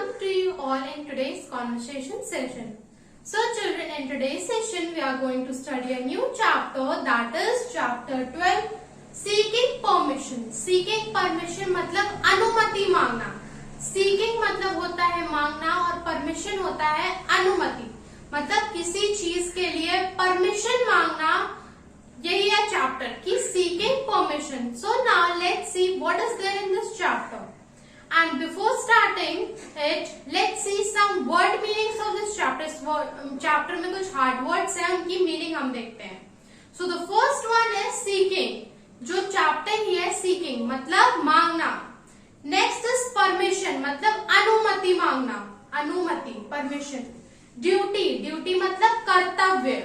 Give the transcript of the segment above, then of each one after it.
Welcome to you all in today's conversation session. So children, in today's session we are going to study a new chapter, that is chapter 12, Seeking Permission. Seeking permission मतलब अनुमति मांगना. Seeking मतलब होता है मांगना और permission होता है अनुमति. मतलब किसी चीज के लिए permission मांगना. यही है chapter की seeking permission. So now let's see what is there in this chapter. And before starting it, let's see some word meanings of this chapter. इस chapter में कुछ hard words हैं, उनकी meaning हम देखते हैं. So the first one is seeking. जो chapter ही है seeking मतलब मांगना. Next is permission मतलब अनुमति मांगना. अनुमति permission. Duty. Duty मतलब कर्तव्य.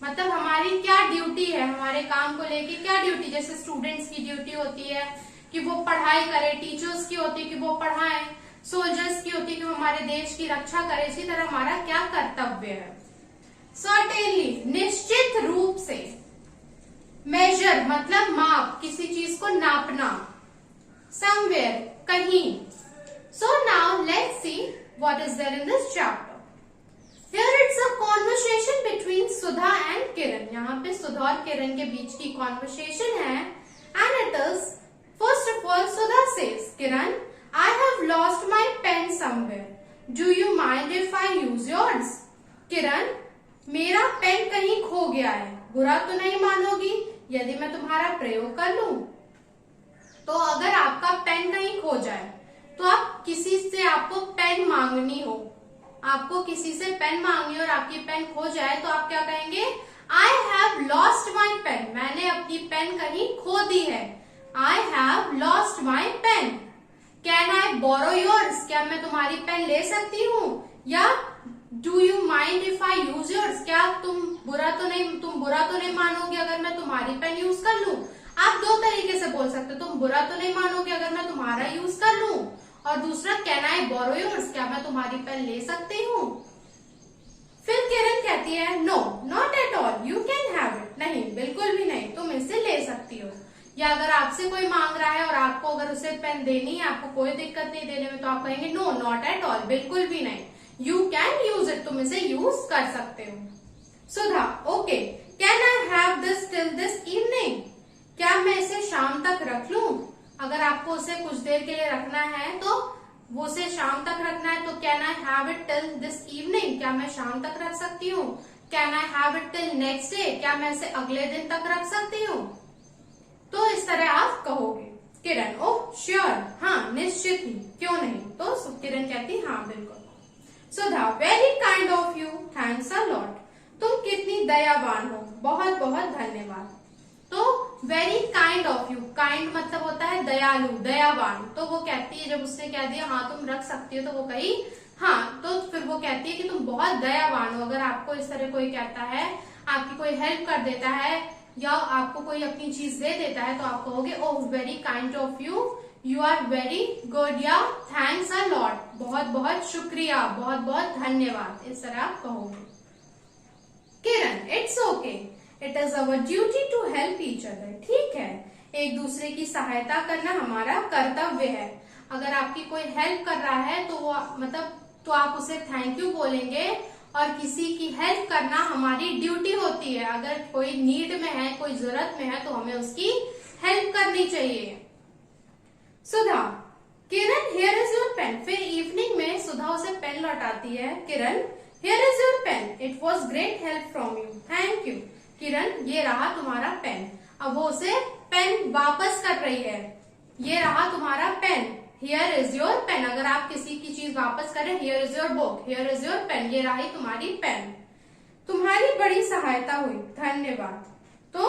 मतलब हमारी क्या ड्यूटी है, हमारे काम को लेके क्या ड्यूटी. जैसे स्टूडेंट्स की ड्यूटी होती है कि वो पढ़ाई करे, टीचर्स की होती है कि वो पढ़ाएं, सोल्जर्स की होती है कि वो हमारे देश की रक्षा करे. इसी तरह हमारा क्या कर्तव्य है. सर्टेनली निश्चित रूप से. मेजर मतलब माप, किसी चीज को नापना. समवेयर कहीं. So now let's see what is there in this chapter. Here it's a conversation between Sudha and Kiran. यहाँ पे सुधा और किरण के बीच की conversation है. And it is, first of all, Sudha says, Kiran, I have lost my pen somewhere. Do you mind if I use yours? किरण, मेरा pen कहीं खो गया है. बुरा तो नहीं मानोगी यदि मैं तुम्हारा प्रयोग कर लूं? तो अगर आपका पेन कहीं खो जाए तो आप किसी से आपको पेन मांगनी हो, आपको किसी से पेन मांगनी और आपकी पेन खो जाए तो आप क्या कहेंगे? I have lost my pen. मैंने अपनी पेन कहीं खो दी है. I have lost my pen. Can I borrow yours? क्या मैं तुम्हारी पेन ले सकती हूँ? या Do you mind if I use yours? क्या तुम बुरा तो नहीं मानोगे अगर मैं तुम्हारी पेन यूज कर लूं? आप दो तरीके से बोल सकते हो. तुम बुरा तो नहीं मानोगे अगर मैं तुम्हारा यूज कर लूं, और दूसरा कैन आई बोरो योर्स, क्या मैं तुम्हारी पेन ले सकती हूँ? फिर किरण कहती है no not at all, you can have it. नहीं, बिल्कुल भी नहीं, तुम इसे ले सकती हो. या अगर आपसे कोई मांग रहा है और आपको अगर उसे पेन देनी है, आपको कोई दिक्कत नहीं देने में, तो आप कहेंगे नो नॉट एट ऑल, बिल्कुल भी नहीं. यू कैन यूज इट, तुम इसे यूज कर सकते हो. Sudha okay, can I have this till this evening? क्या मैं इसे शाम तक रख लूं? अगर आपको उसे कुछ देर के लिए रखना है तो वो उसे शाम तक रखना है, तो can I have it till this evening? क्या मैं शाम तक रख सकती हूँ? Can I have it till next day? क्या मैं इसे अगले दिन तक रख सकती हूँ? तो इस तरह आप कहोगे. किरण ओह श्योर, हाँ निश्चित ही, क्यों नहीं. तो किरण कहती हाँ बिल्कुल. Sudha very kind of you, thanks a lot. तुम कितनी दयावान हो, बहुत बहुत धन्यवाद. तो very kind of you, kind मतलब होता है दयालु, दयावान. तो वो कहती है, जब उसने कह दिया हाँ तुम रख सकती हो, तो वो कही हाँ, तो फिर वो कहती है कि तुम बहुत दयावान हो. अगर आपको इस तरह कोई कहता है, आपकी कोई हेल्प कर देता है या आपको कोई अपनी चीज दे देता है, तो आप कहोगे oh very kind of you, you are very good, या थैंक्स अ लॉट, बहुत बहुत शुक्रिया, बहुत बहुत धन्यवाद. इस तरह आप कहोगे. Kiran it's okay, it is our duty to help each other. ठीक है, एक दूसरे की सहायता करना हमारा कर्तव्य है. अगर आपकी कोई हेल्प कर रहा है तो वो मतलब तो आप उसे थैंक यू बोलेंगे. और किसी की हेल्प करना हमारी ड्यूटी होती है. अगर कोई नीड में है, कोई जरूरत में है, तो हमें उसकी हेल्प करनी चाहिए. Sudha Kiran here is your pen. फिर इवनिंग में सुधा उसे पेन लौटाती है. Kiran here is your pen, it was great help from you, thank you. Kiran ये रहा तुम्हारा पेन. अब वो उसे पेन वापस कर रही है. ये रहा तुम्हारा pen. Here is your pen. अगर आप किसी की चीज वापस करें, here is your book, here is your pen, ये रही तुम्हारी पेन. तुम्हारी बड़ी सहायता हुई, धन्यवाद. तो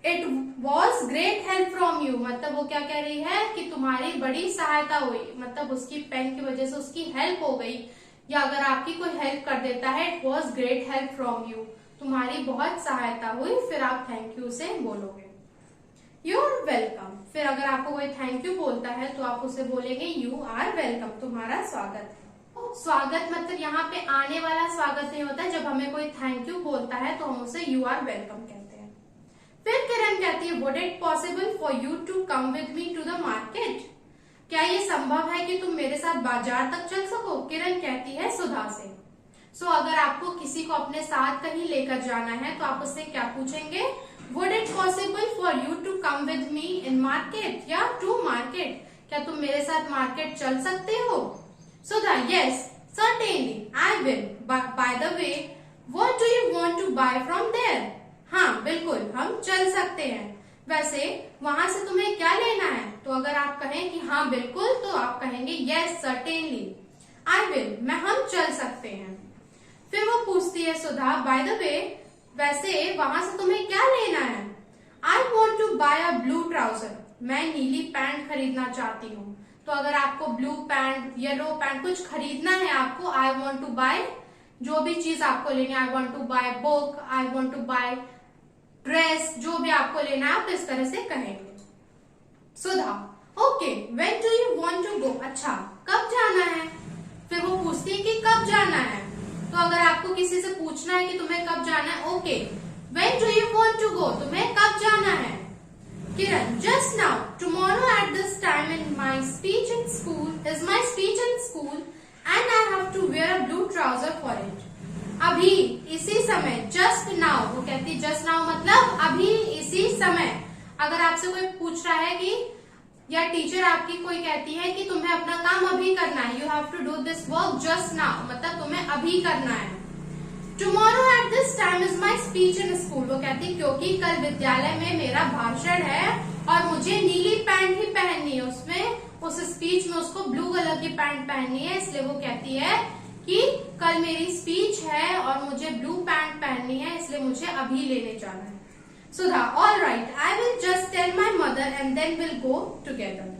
it was great help from you मतलब वो क्या कह रही है कि तुम्हारी बड़ी सहायता हुई, मतलब उसकी पेन की वजह से उसकी हेल्प हो गई. या अगर आपकी कोई हेल्प कर देता है, it was great help from you, तुम्हारी बहुत सहायता हुई. फिर आप थैंक यू से बोलोगे. You are welcome. फिर अगर आपको कोई थैंक यू बोलता है तो आप उसे बोलेंगे यू आर वेलकम, तुम्हारा स्वागत है. स्वागत मतलब यहाँ पे आने वाला स्वागत नहीं होता. जब हमें कोई थैंक यू बोलता है तो हम उसे यू आर वेलकम कहते हैं. फिर किरण कहती है would it possible for you to come with me to the market? क्या ये संभव है कि तुम मेरे साथ बाजार तक चल सको? किरण कहती है सुधा से। सो अगर आपको किसी को अपने साथ कहीं लेकर जाना है तो आप उससे क्या पूछेंगे? Would it possible for you to come with me in market या टू मार्केट? क्या तुम मेरे साथ मार्केट चल सकते हो? Sudha, yes certainly I will. By the way, what do you want to buy from there? हाँ बिल्कुल, हम चल सकते हैं। वैसे वहां से तुम्हें क्या लेना है? तो अगर आप कहें कि हाँ बिल्कुल, तो आप कहेंगे yes certainly I will. हम चल सकते हैं। फिर वो पूछती है सुधा, by the way, वैसे वहां से तुम्हें क्या लेना है? I want to buy a blue trouser. मैं नीली पैंट खरीदना चाहती हूँ। तो अगर आपको ब्लू पैंट, येलो पैंट कुछ खरीदना है आपको, आई वॉन्ट टू बाय, जो भी चीज आपको लेनी है, I want to buy book, I want to buy dress, जो भी आपको लेना है आप इस तरह से कहेंगे। Sudha, okay, when do you want to go? अच्छा, कब जाना है? फिर वो पूछती है कि कब जाना है। तो अगर आपको किसी से पूछना है कि तुम्हें कब जाना है, okay, when do you want to go? तुम्हें कब जाना है? Kiran, just now, tomorrow at this time is my speech in school and I have to wear a blue trouser for it. अभी, इसी समय, just now, वो कहती just now मतलब अभी, इसी समय। अगर आपसे कोई पूछ रहा है कि, या टीचर आपकी कोई कहती है कि तुम्हें अपना काम अभी करना है, you have to do this work just now, मतलब तुम्हें अभी करना है। Tomorrow at this time is my speech in school. वो कहती क्योंकि कल विद्यालय में मेरा भाषण है और मुझे नीली पैंट ही पहननी है, उसमें उस स्पीच में उसको ब्लू कलर की पैंट पहननी है, इसलिए वो कहती है कि कल मेरी स्पीच है और मुझे ब्लू पैंट पहननी है, इसलिए मुझे अभी लेने जाना है। Sudha, all right, I will just tell my mother and then will go together.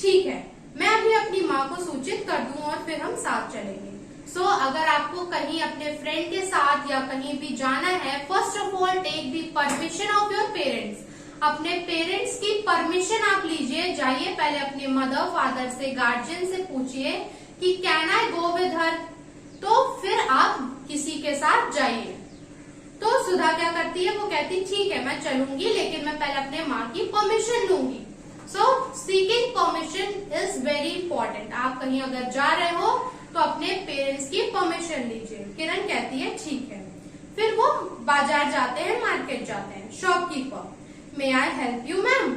ठीक है, मैं अभी अपनी माँ को सूचित कर दूं और फिर हम साथ चलेंगे। सो अगर आपको कहीं अपने फ्रेंड के साथ या कहीं भी जाना है, first of all take the permission of your parents. अपने पेरेंट्स की परमिशन आप लीजिए, जाइए पहले अपने मदर फादर से, गार्जियन से पूछिए कि can I go with her, तो फिर आप किसी के साथ जाइए। तो सुधा क्या करती है, वो कहती ठीक है मैं चलूंगी, लेकिन मैं पहले अपने माँ की परमिशन लूंगी। So seeking permission is very important. आप कहीं अगर जा रहे हो तो अपने पेरेंट्स की परमिशन लीजिए। किरण कहती है ठीक है। फिर वो बाजार जाते हैं, मार्केट जाते हैं। Shopkeeper, may I help you ma'am?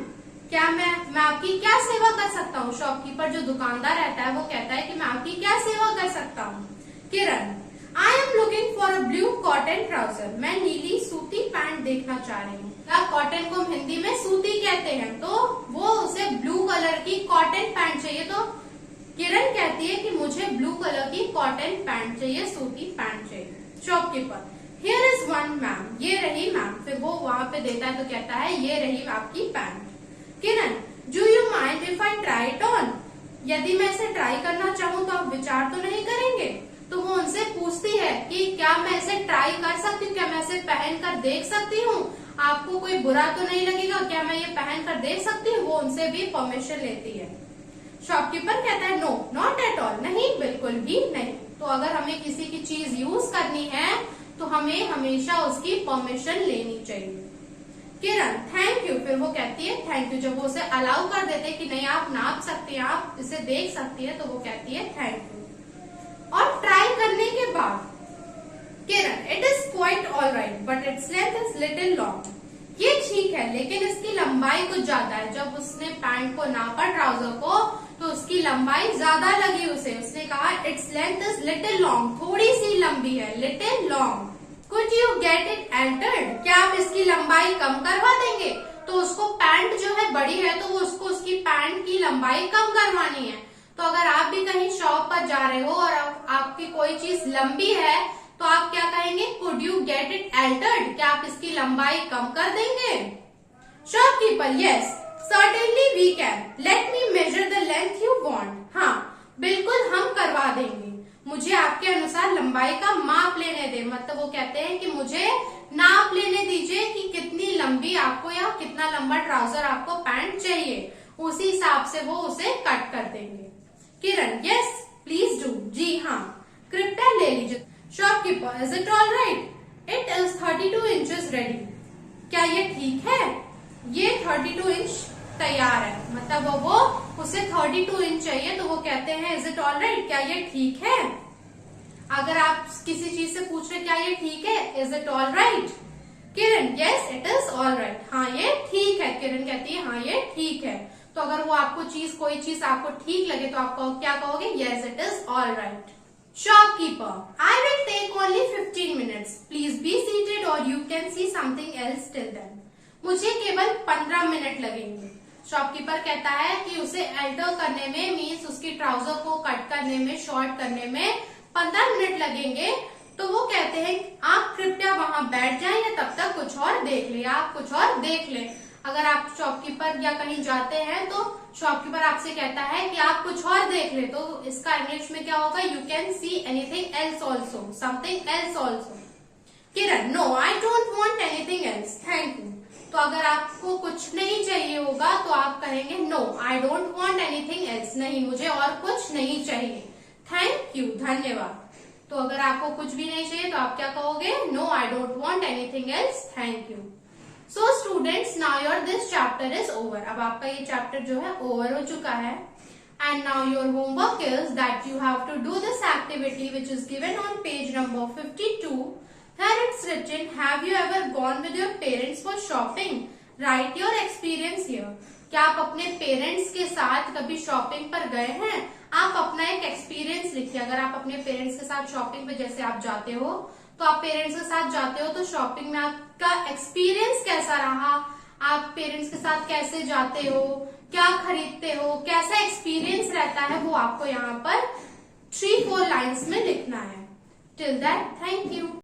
क्या मैं आपकी क्या सेवा कर सकता हूँ? शॉपकीपर जो दुकानदार रहता है वो कहता है कि मैं आपकी क्या सेवा कर सकता हूँ? Kiran, I am looking for a blue cotton trouser. मैं नीली सूती पैंट देखना चाह रही हूँ। कॉटन को हिंदी में सूती कहते हैं, तो वो उसे ब्लू कलर की कॉटन पैंट चाहिए। तो किरण कहती है कि मुझे ब्लू कलर की कॉटन पैंट चाहिए, सूती पैंट चाहिए। Shopkeeper, here is one ma'am, ये रही मैम। फिर वो वहां पे देता है तो कहता है ये रही आपकी pant. Kiran, do you mind if I try it on? यदि मैं इसे ट्राई करना चाहूँ तो आप विचार तो नहीं करेंगे? तो वो उनसे पूछती है कि क्या मैं इसे ट्राई कर सकती हूँ, क्या मैं इसे पहन कर देख सकती हूँ? आपको कोई बुरा तो नहीं लगेगा? क्या मैं ये पहन कर देख सकती हूँ? वो उनसे भी परमिशन लेती है। शॉपकीपर कहता है नो नॉट एट ऑल, नहीं बिल्कुल भी नहीं। तो अगर हमें किसी की चीज यूज करनी है तो हमें हमेशा उसकी परमिशन लेनी चाहिए। किरण, थैंक यू। फिर वो कहती है थैंक यू। जब वो उसे अलाउ कर देते कि नहीं आप नाप सकते हैं, आप इसे देख सकती है, तो वो कहती है थैंक यू। और ट्राई करने के बाद Kiran, it is quite all right but its length is little long. ये ठीक है लेकिन इसकी लंबाई कुछ ज्यादा है। जब उसने पैंट को नापा, ट्राउजर को, तो उसकी लंबाई ज्यादा लगी उसे। उसने कहा it's length is little long, थोड़ी सी लंबी है, little long. Could you get it altered? क्या आप इसकी लंबाई कम करवा देंगे? तो उसको पैंट जो है बड़ी है तो वो उसको उसकी पैंट की लंबाई कम करवानी है। तो अगर आप भी कहीं शॉप पर जा रहे हो और आपकी कोई चीज लंबी है तो आप क्या कहेंगे? Could you get it altered? क्या आप इसकी लंबाई कम कर देंगे? Shopkeeper, yes certainly we can, let me measure the length you want. हाँ बिल्कुल हम करवा देंगे, मुझे आपके अनुसार लंबाई का माप लेने दे। मतलब वो कहते हैं कि मुझे नाप लेने दीजिए कि कितनी लंबी आपको या कितना लंबा ट्राउजर आपको पैंट चाहिए, उसी हिसाब से वो उसे कट कर देंगे। किरण, यस प्लीज डू। जी हाँ, कृपया ले लीजिए। Shopkeeper, is it all right? It is 32 inches ready. क्या ये ठीक है? ये 32 इंच तैयार है, मतलब वो उसे 32 इंच चाहिए, तो वो कहते हैं इज इट ऑल राइट, क्या ये ठीक है? अगर आप किसी चीज से पूछ रहे क्या ये ठीक है, is it all right? Kiran, yes it is all right, हाँ ये ठीक है। किरण कहती है हाँ ये ठीक है। तो अगर वो आपको कोई चीज आपको ठीक लगे तो आप क्या कहोगे? Yes it is all right. Shopkeeper, I will take only 15 minutes. Please be seated or you can see something else till then. मुझे केवल 15 मिनट लगेंगे। शॉपकीपर कहता है कि उसे अल्टर करने में, मीन्स उसकी ट्राउजर को कट करने में, शॉर्ट करने में 15 मिनट लगेंगे। तो वो कहते हैं आप कृपया वहां बैठ जाएं या तब तक कुछ और देख ले, आप कुछ और देख ले। अगर आप शॉपकीपर या कहीं जाते हैं तो शॉपकीपर आपसे कहता है कि आप कुछ और देख ले, तो इसका इंग्लिश में क्या होगा? You can see anything else also, something else also. Kiran, no I don't want anything else, thank you. तो अगर आपको कुछ नहीं चाहिए होगा तो आप कहेंगे no I don't want anything else, नहीं मुझे और कुछ नहीं चाहिए। थैंक यू, धन्यवाद। तो अगर आपको कुछ भी नहीं चाहिए तो आप क्या कहोगे? No I don't want anything else, thank you. So students, now your this chapter is over. अब आपका ये chapter जो है over हो चुका है। And now your homework is that you have to do this activity which is given on page number 52. Here it's written, have you ever gone with your parents for shopping? Write your experience here. क्या आप अपने parents के साथ कभी shopping पर गए हैं? आप अपना एक एक्सपीरियंस लिखिए। अगर आप अपने पेरेंट्स के साथ शॉपिंग पे जैसे आप जाते हो, तो आप पेरेंट्स के साथ जाते हो तो शॉपिंग में आपका एक्सपीरियंस कैसा रहा, आप पेरेंट्स के साथ कैसे जाते हो, क्या खरीदते हो, कैसा एक्सपीरियंस रहता है, वो आपको यहाँ पर 3-4 लाइन्स में लिखना है। Till that, thank you.